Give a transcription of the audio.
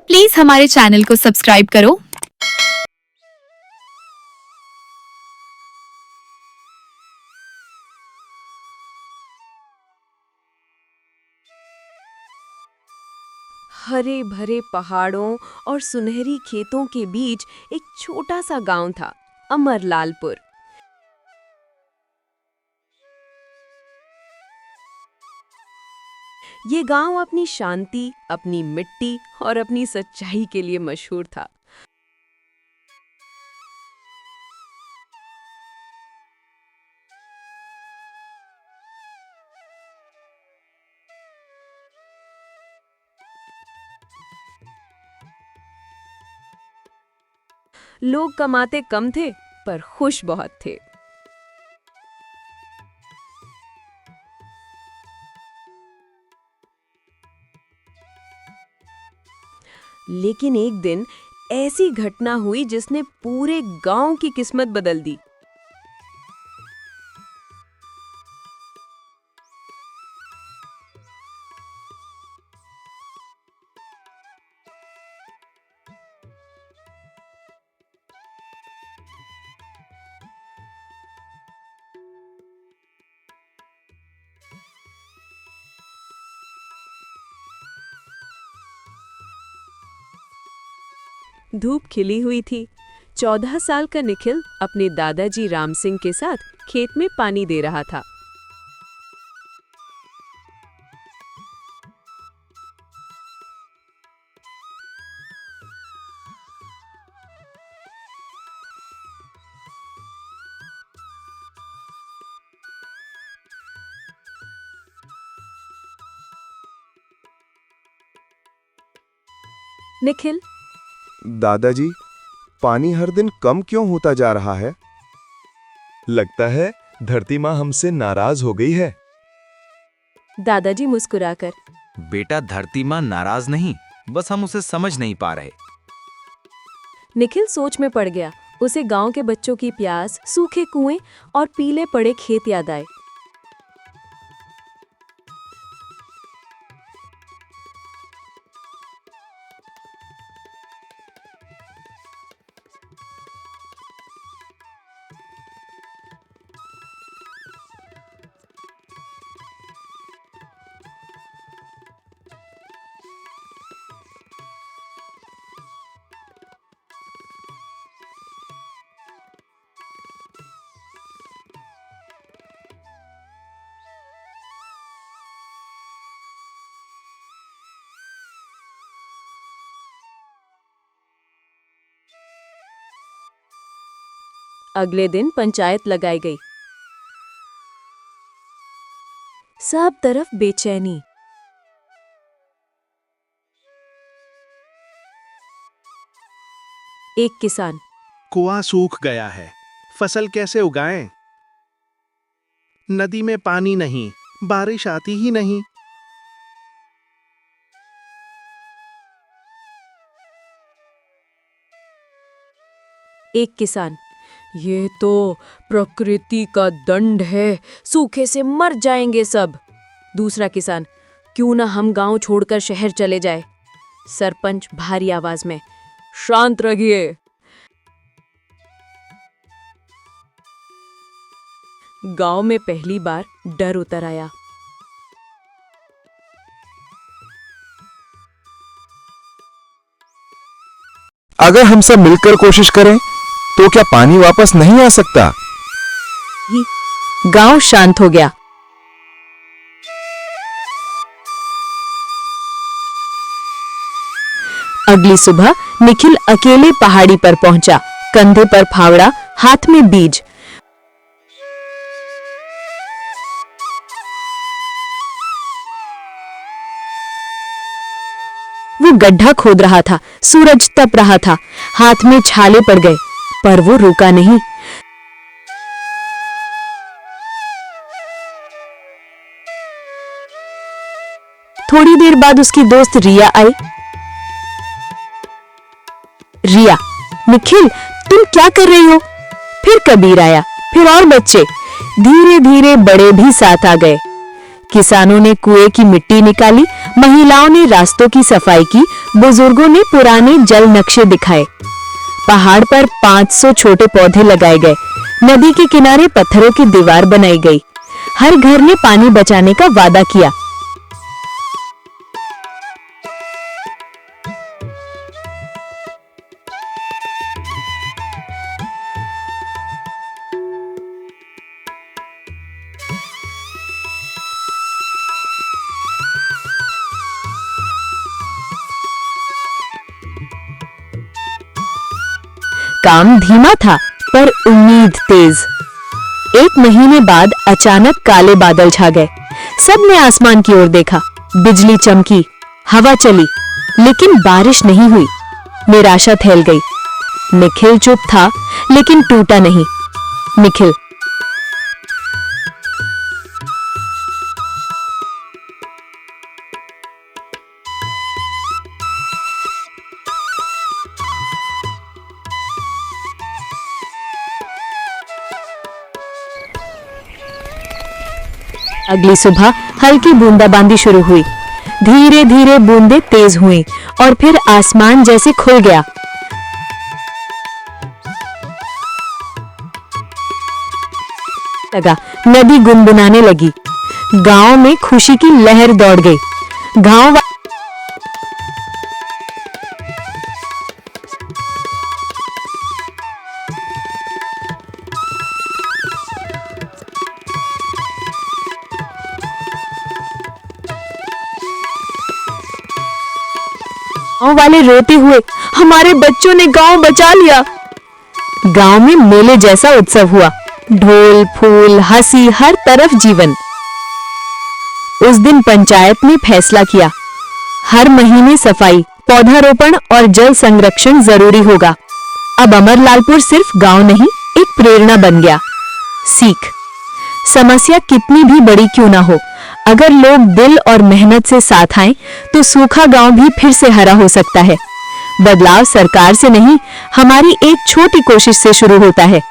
Please हमारे channel को subscribe करो। हरे भरे पहाड़ों और सुनहरी खेतों के बीच एक छोटा सा गांव था, अमरलालपुर। ये गांव अपनी शांति, अपनी मिट्टी और अपनी सच्चाई के लिए मशहूर था। लोग कमाते कम थे, पर खुश बहुत थे। लेकिन एक दिन ऐसी घटना हुई जिसने पूरे गांव की किस्मत बदल दी। धूप खिली हुई थी। 14 साल का निखिल अपने दादाजी राम सिंह के साथ खेत में पानी दे रहा था। निखिल, दादाजी, पानी हर दिन कम क्यों होता जा रहा है? लगता है धरती माँ हमसे नाराज हो गई है। दादाजी मुस्कुराकर। बेटा, धरती माँ नाराज नहीं, बस हम उसे समझ नहीं पा रहे। निखिल सोच में पड़ गया। उसे गांव के बच्चों की प्यास, सूखे कुएं और पीले पड़े खेत याद आए। अगले दिन पंचायत लगाई गई। सब तरफ बेचैनी। एक किसान। कुआं सूख गया है, फसल कैसे उगाएं? नदी में पानी नहीं, बारिश आती ही नहीं। एक किसान। ये तो प्रकृति का दंड है, सूखे से मर जाएंगे सब। दूसरा किसान। क्यों ना हम गांव छोड़कर शहर चले जाए। सरपंच भारी आवाज में। शांत रहिए। गांव में पहली बार डर उतर आया। अगर हम सब मिलकर कोशिश करें तो क्या पानी वापस नहीं आ सकता? गांव शांत हो गया। अगली सुबह निखिल अकेले पहाड़ी पर पहुंचा, कंधे पर फावड़ा, हाथ में बीज। वो गड्ढा खोद रहा था, सूरज तप रहा था, हाथ में छाले पड़ गए, पर वो रुका नहीं। थोड़ी देर बाद उसकी दोस्त रिया आई। रिया, निखिल, तुम क्या कर रही हो? फिर कबीर आया, फिर और बच्चे। धीरे धीरे बड़े भी साथ आ गए। किसानों ने कुएं की मिट्टी निकाली, महिलाओं ने रास्तों की सफाई की, बुजुर्गों ने पुराने जल नक्शे दिखाए। पहाड़ पर 500 छोटे पौधे लगाए गए। नदी के किनारे पत्थरों की दीवार बनाई गई। हर घर ने पानी बचाने का वादा किया। काम धीमा था पर उम्मीद तेज। 1 महीने बाद अचानक काले बादल छा गए। सबने आसमान की ओर देखा। बिजली चमकी, हवा चली, लेकिन बारिश नहीं हुई। निराशा फैल गई। निखिल चुप था, लेकिन टूटा नहीं। निखिल, अगली सुबह हल्की बूंदाबांदी शुरू हुई। धीरे धीरे बूंदें तेज हुई और फिर आसमान जैसे खुल गया। लगा नदी गुनगुनाने लगी। गांव में खुशी की लहर दौड़ गई। गांव वाले रोते हुए, हमारे बच्चों ने गांव बचा लिया। गांव में मेले जैसा उत्सव हुआ। ढोल, फूल, हंसी, हर तरफ जीवन। उस दिन पंचायत ने फैसला किया, हर महीने सफाई, पौधारोपण और जल संरक्षण जरूरी होगा। अब अमरलालपुर सिर्फ गांव नहीं, एक प्रेरणा बन गया। सीख, समस्या कितनी भी बड़ी क्यों ना हो, अगर लोग दिल और मेहनत से साथ आएं, तो सूखा गांव भी फिर से हरा हो सकता है। बदलाव सरकार से नहीं, हमारी एक छोटी कोशिश से शुरू होता है।